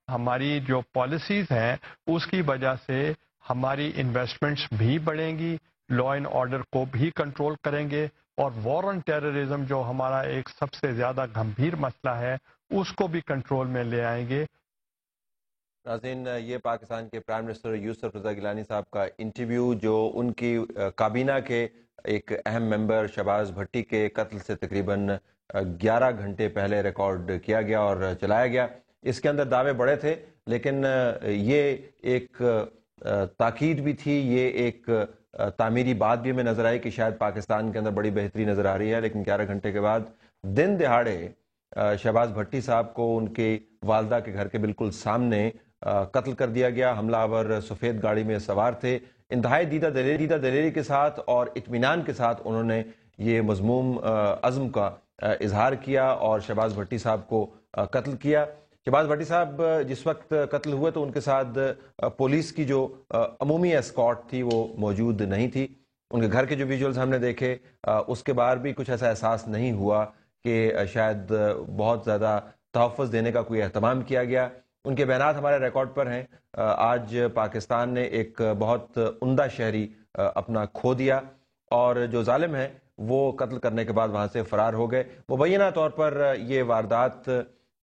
ہماری جو پالیسیز ہیں اس کی وجہ سے ہماری انویسٹمنٹس بھی بڑھیں گی، لا اینڈ آرڈر کو بھی کنٹرول کریں گے، اور وار آن ٹیررزم جو ہمارا ایک سب سے زیادہ گمبھیر مسئلہ ہے اس کو بھی کنٹرول میں لے آئیں گے۔ ناظرین، یہ پاکستان کے پرائم منسٹر یوسف رضا گیلانی صاحب کا انٹرویو جو ان کی کابینہ کے ایک اہم ممبر شہباز بھٹی کے قتل سے تقریباً 11 گھنٹے پہلے ریکارڈ کیا گیا اور چلایا گیا۔ اس کے اندر دعوے بڑے تھے، لیکن یہ ایک تاکید بھی تھی، یہ ایک تعمیری بات بھی ہمیں نظر آئی کہ شاید پاکستان کے اندر بڑی بہتری نظر آ رہی ہے، لیکن 11 گھنٹے کے بعد دن دہاڑے شہباز بھٹی صاحب کو ان کی والدہ کے گھر کے بالکل سامنے قتل کر دیا گیا۔ حملہ آور سفید گاڑی میں سوار تھے، انتہائی دیدہ دلیری کے ساتھ اور اطمینان کے ساتھ انہوں نے یہ مذموم عزم کا اظہار کیا اور شہباز بھٹی صاحب کو قتل کیا۔ شہباز بھٹی صاحب جس وقت قتل ہوئے تو ان کے ساتھ پولیس کی جو عمومی اسکارٹ تھی وہ موجود نہیں تھی۔ ان کے گھر کے جو ویژولز ہم نے دیکھے اس کے بعد بھی کچھ ایسا احساس نہیں ہوا کہ شاید بہت زیادہ تحفظ دینے کا کوئی اہتمام کیا گیا۔ ان کے بیانات ہمارے ریکارڈ پر ہیں۔ آج پاکستان نے ایک بہت عمدہ شہری اپنا کھو دیا، اور جو ظالم ہیں وہ قتل کرنے کے بعد وہاں سے فرار ہو گئے۔ مبینہ طور پر یہ واردات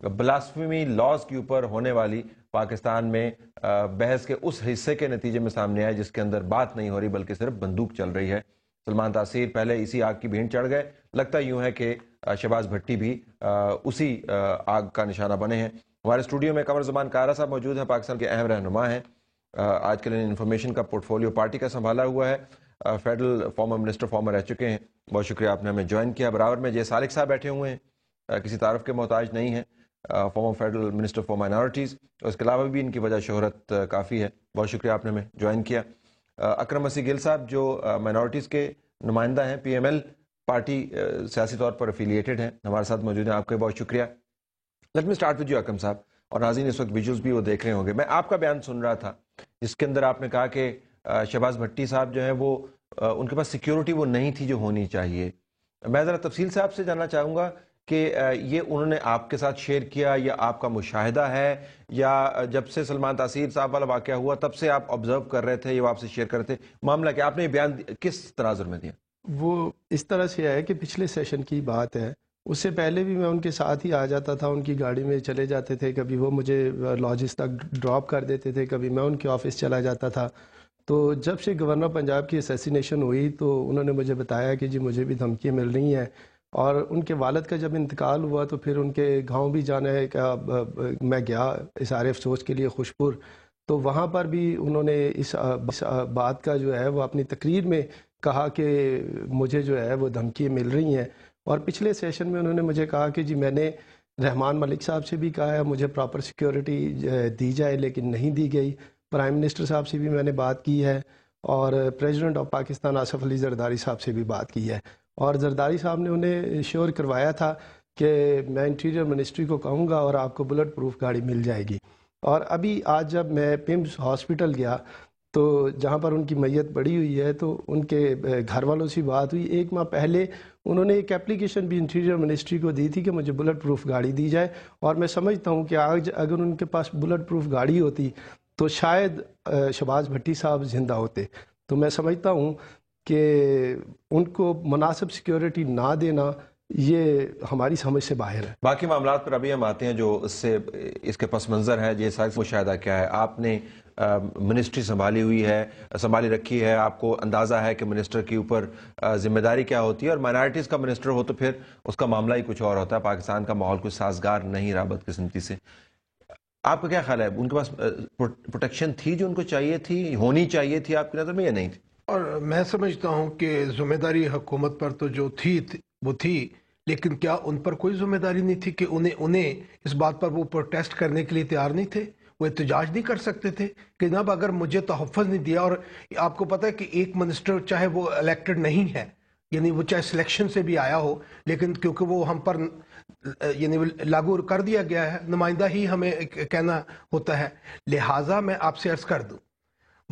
بلاسفیمی لاز کے اوپر ہونے والی پاکستان میں بحث کے اس حصے کے نتیجے میں سامنے آئے جس کے اندر بات نہیں ہو رہی بلکہ صرف بندوق چل رہی ہے۔ سلمان تاثیر پہلے اسی آگ کی بھینٹ چڑھ گئے، لگتا یوں ہے کہ شہباز بھٹی بھی اسی آگ کا نشانہ بنے ہیں۔ ہمارے اسٹوڈیو میں قمر زمان کائرہ صاحب موجود ہیں، پاکستان کے اہم رہنما ہیں، آج کل انفارمیشن کا پورٹ فولیو پارٹی کا سنبھالا ہوا ہے، فیڈرل فارمر منسٹر فارمر رہ چکے ہیں۔ بہت شکریہ آپ نے ہمیں جوائن کیا۔ برابر میں جے سالک صاحب بیٹھے ہوئے ہیں، کسی تعارف کے محتاج نہیں ہیں، former federal minister for minorities, اور اس کے علاوہ بھی ان کی وجہ شہرت کافی ہے۔ بہت شکریہ آپ نے ہمیں جوائن کیا۔ اکرم مسیح گل صاحب جو مائنارٹیز کے نمائندہ ہیں، پی ایم ایل پارٹی سیاسی طور پر افیلیٹڈ ہیں، ہمارے ساتھ موجود ہیں، آپ کا بہت شکریہ۔ Let me start with you Akram صاحب، اور ناظرین اس وقت ویژولز بھی وہ دیکھ رہے ہوں گے۔ میں آپ کا بیان سن رہا تھا جس کے اندر آپ نے کہا کہ شہباز بھٹی صاحب جو ہیں وہ ان کے پاس سیکیورٹی وہ نہیں تھی جو ہونی چاہیے۔ میں ذرا تفصیل سے آپ سے جاننا چاہوں گا کہ یہ انہوں نے آپ کے ساتھ شیئر کیا یا آپ کا مشاہدہ ہے، یا جب سے سلمان تاثیر صاحب والا واقعہ ہوا تب سے آپ آبزرو کر رہے تھے یا وہ آپ سے شیئر کر رہے تھے؟ معاملہ کہ آپ نے یہ بیان کس تناظر میں دیا؟ وہ اس طرح سے ہے کہ پچھلے سیشن کی بات ہے، اس سے پہلے بھی میں ان کے ساتھ ہی آ جاتا تھا، ان کی گاڑی میں چلے جاتے تھے، کبھی وہ مجھے لاجز تک ڈراپ کر دیتے تھے، کبھی میں ان کے آفس چلا جاتا تھا۔ تو جب سے گورنر پنجاب کی اسیسینیشن ہوئی تو انہوں نے مجھے بتایا کہ جی مجھے بھی دھمکیاں مل رہی ہیں، اور ان کے والد کا جب انتقال ہوا تو پھر ان کے گاؤں بھی جانا ہے کہ میں گیا اظہار افسوس کے لیے خوشپور، تو وہاں پر بھی انہوں نے اس بات کا جو ہے وہ اپنی تقریر میں کہا کہ مجھے جو ہے وہ دھمکیاں مل رہی ہیں۔ اور پچھلے سیشن میں انہوں نے مجھے کہا کہ جی میں نے رحمان ملک صاحب سے بھی کہا ہے مجھے پراپر سیکیورٹی دی جائے، لیکن نہیں دی گئی۔ پرائم منسٹر صاحب سے بھی میں نے بات کی ہے، اور پریزیڈنٹ آف پاکستان آصف علی زرداری صاحب سے بھی بات کی ہے، اور زرداری صاحب نے انہیں شیور کروایا تھا کہ میں انٹیریئر منسٹری کو کہوں گا اور آپ کو بلٹ پروف گاڑی مل جائے گی۔ اور ابھی آج جب میں پمز ہاسپٹل گیا تو جہاں پر ان کی میت پڑی ہوئی ہے تو ان کے گھر والوں سے بات ہوئی، 1 ماہ پہلے انہوں نے ایک اپلیکیشن بھی انٹیریئر منسٹری کو دی تھی کہ مجھے بلٹ پروف گاڑی دی جائے، اور میں سمجھتا ہوں کہ آج اگر ان کے پاس بلٹ پروف گاڑی ہوتی تو شاید شہباز بھٹی صاحب زندہ ہوتے۔ تو میں سمجھتا ہوں کہ ان کو مناسب سیکیورٹی نہ دینا یہ ہماری سمجھ سے باہر ہے۔ باقی معاملات پر ابھی ہم آتے ہیں جو اس کے پس منظر ہے، یہ سائز مشاہدہ کیا ہے؟ آپ نے منسٹری سنبھالی رکھی ہے، آپ کو اندازہ ہے کہ منسٹر کے اوپر ذمہ داری کیا ہوتی ہے، اور مائنارٹیز کا منسٹر ہو تو پھر اس کا معاملہ ہی کچھ اور ہوتا ہے، پاکستان کا ماحول کچھ سازگار نہیں رہا بدقسمتی سے۔ آپ کا کیا خیال ہے، ان کے پاس پروٹیکشن تھی جو ان کو چاہیے تھی، ہونی چاہیے تھی آپ کی نظر میں، یا نہیں تھی؟ اور میں سمجھتا ہوں کہ ذمہ داری حکومت پر تو جو تھی وہ تھی، لیکن کیا ان پر کوئی ذمہ داری نہیں تھی کہ انہیں اس بات پر وہ پروٹیسٹ کرنے کے لیے تیار نہیں تھے؟ وہ احتجاج نہیں کر سکتے تھے کہ جناب اگر مجھے تحفظ نہیں دیا؟ اور آپ کو پتہ ہے کہ ایک منسٹر چاہے وہ الیکٹڈ نہیں ہے، یعنی وہ چاہے سلیکشن سے بھی آیا ہو، لیکن کیونکہ وہ ہم پر یعنی لاگو کر دیا گیا ہے، نمائندہ ہی ہمیں کہنا ہوتا ہے، لہٰذا میں آپ سے عرض کر دوں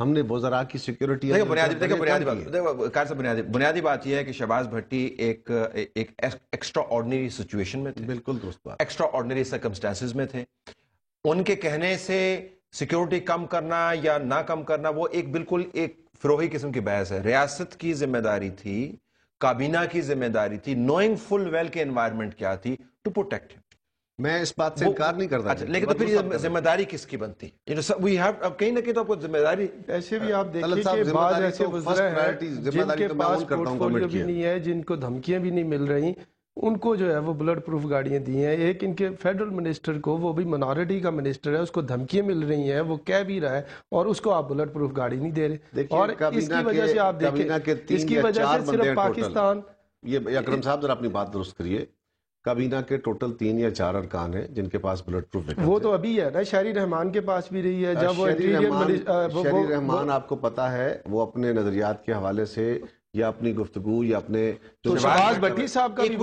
ہم نے وزراء کی سیکورٹی بنیادی بات یہ ہے کہ شہباز بھٹی ایک ایکسٹرا آرڈنری سچویشن میں تھے, بالکل درست بات, ایکسٹرا آرڈنری سرکمسٹانسز میں تھے. ان کے کہنے سے سیکورٹی کم کرنا یا نہ کم کرنا وہ بالکل ایک فروغی قسم کی بحث ہے. ریاست کی ذمہ داری تھی, کابینہ کی ذمہ داری تھی, نوئنگ فل ویل کے انوائرمنٹ کیا تھی, ٹو پروٹیکٹ. میں اس بات سے انکار نہیں کرتا, لیکن تو پھر ذمہ داری کس کی بنتی؟ اب کہیں نہ کہیں تو آپ کو ذمہ داری. ایسے بھی آپ دیکھیں کہ بعض ایسے وزراء ہیں جن کے پاس پورٹ فولیو بھی نہیں ہے, جن کو دھمکیاں بھی نہیں مل رہی, ان کو جو ہے وہ بلٹ پروف گاڑیاں دی ہیں. ایک ان کے فیڈرل منسٹر کو, وہ بھی منارٹی کا منسٹر ہے, اس کو دھمکیاں مل رہی ہیں, وہ کہہ بھی رہا ہے, اور اس کو آپ بلٹ پروف گاڑی نہیں دے رہے. اور اس کی وجہ سے آپ دیکھیں, اس کی وجہ سے صرف پاکستان. یہ اکرم صاحب ذرا اپنی بات درست کریے, کابینہ کے ٹوٹل 3 یا 4 ارکان ہیں جن کے پاس بلٹ پروف وہیکلز. وہ تو ابھی ہے نا, شہری رحمان کے پاس بھی رہی ہے. جب وہ شہری رحمان آپ کو پتا ہے وہ اپنے نظریات کے حوالے سے یا اپنی گفتگو یا اپنے شہباز بھٹی صاحب کا بھی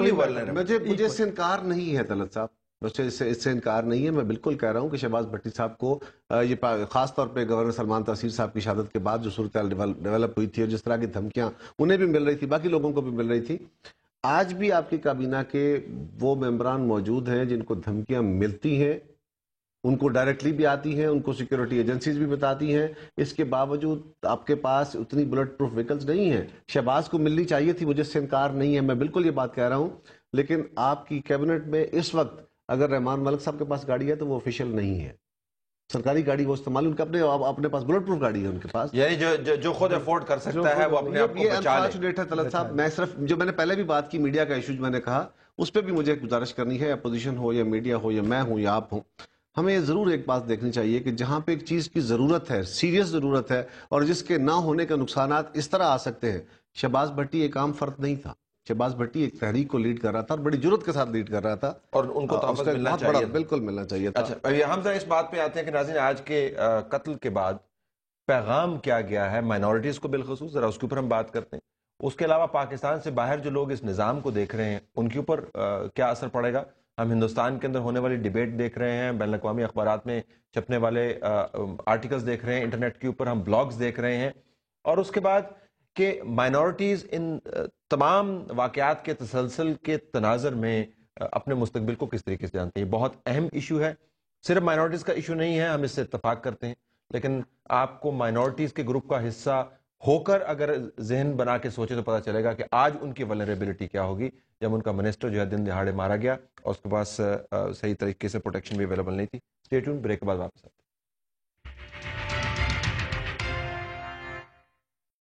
مجھے اس سے انکار نہیں ہے طلعت صاحب, مجھے اس سے انکار نہیں ہے. میں بالکل کہہ رہا ہوں کہ شہباز بھٹی صاحب کو یہ خاص طور پہ گورنر سلمان تاثیر صاحب کی شہادت کے بعد جو صورتحال ڈیولپ ہوئی تھی اور جس طرح کی دھمکیاں انہیں بھی مل رہی تھی, باقی لوگوں کو بھی مل رہی تھی, آج بھی آپ کی کابینہ کے وہ ممبران موجود ہیں جن کو دھمکیاں ملتی ہیں, ان کو ڈائریکٹلی بھی آتی ہیں, ان کو سیکیورٹی ایجنسیز بھی بتاتی ہیں. اس کے باوجود آپ کے پاس اتنی بلٹ پروف وہیکلز نہیں ہیں. شہباز کو ملنی چاہیے تھی, مجھے اس سے انکار نہیں ہے, میں بالکل یہ بات کہہ رہا ہوں. لیکن آپ کی کیبنٹ میں اس وقت اگر رحمان ملک صاحب کے پاس گاڑی ہے تو وہ آفیشیل نہیں ہے, سرکاری گاڑی وہ استعمال, ان کے اپنے پاس بلٹ پروف گاڑی ہے ان کے پاس, یعنی جو خود افورڈ کر سکتا ہے وہ اپنے آپ کو بچا لے. ہے طلعت صاحب, میں صرف جو میں نے پہلے بھی بات کی میڈیا کا ایشو میں نے کہا, اس پہ بھی مجھے ایک گزارش کرنی ہے, اپوزیشن ہو یا میڈیا ہو یا میں ہوں یا آپ ہوں, ہمیں ضرور ایک بات دیکھنی چاہیے کہ جہاں پہ ایک چیز کی ضرورت ہے, سیریس ضرورت ہے, اور جس کے نہ ہونے کے نقصانات اس طرح آ سکتے ہیں. شہباز بھٹی ایک عام فرد نہیں تھا, شہباز بھٹی ایک تحریک کو لیڈ کر رہا تھا اور بڑی جرات کے ساتھ لیڈ کر رہا تھا, اور ان کو تحفظ ملنا چاہیے, بالکل ملنا چاہیے تھا. اچھا, ہم ذرا اس بات پہ آتے ہیں کہ ناظرین آج کے قتل کے بعد پیغام کیا گیا ہے مائنورٹیز کو بالخصوص, ذرا اس کے اوپر ہم بات کرتے ہیں. اس کے علاوہ پاکستان سے باہر جو لوگ اس نظام کو دیکھ رہے ہیں ان کے اوپر کیا اثر پڑے گا. ہم ہندوستان کے اندر ہونے والی ڈیبیٹ دیکھ رہے ہیں, بین الاقوامی اخبارات میں چھپنے والے آرٹیکلز دیکھ رہے ہیں, انٹرنیٹ کے اوپر ہم بلاگز دیکھ رہے ہیں, اور اس کے بعد کہ مائنورٹیز ان تمام واقعات کے تسلسل کے تناظر میں اپنے مستقبل کو کس طریقے سے جانتے ہیں. یہ بہت اہم ایشو ہے, صرف مائنورٹیز کا ایشو نہیں ہے, ہم اس سے اتفاق کرتے ہیں, لیکن آپ کو مائنورٹیز کے گروپ کا حصہ ہو کر اگر ذہن بنا کے سوچے تو پتہ چلے گا کہ آج ان کی ولنریبلٹی کیا ہوگی, جب ان کا منسٹر جو ہے دن دہاڑے مارا گیا اور اس کے پاس صحیح طریقے سے پروٹیکشن بھی اویلیبل نہیں تھی. اسٹے ٹیون, بریک کے بعد واپس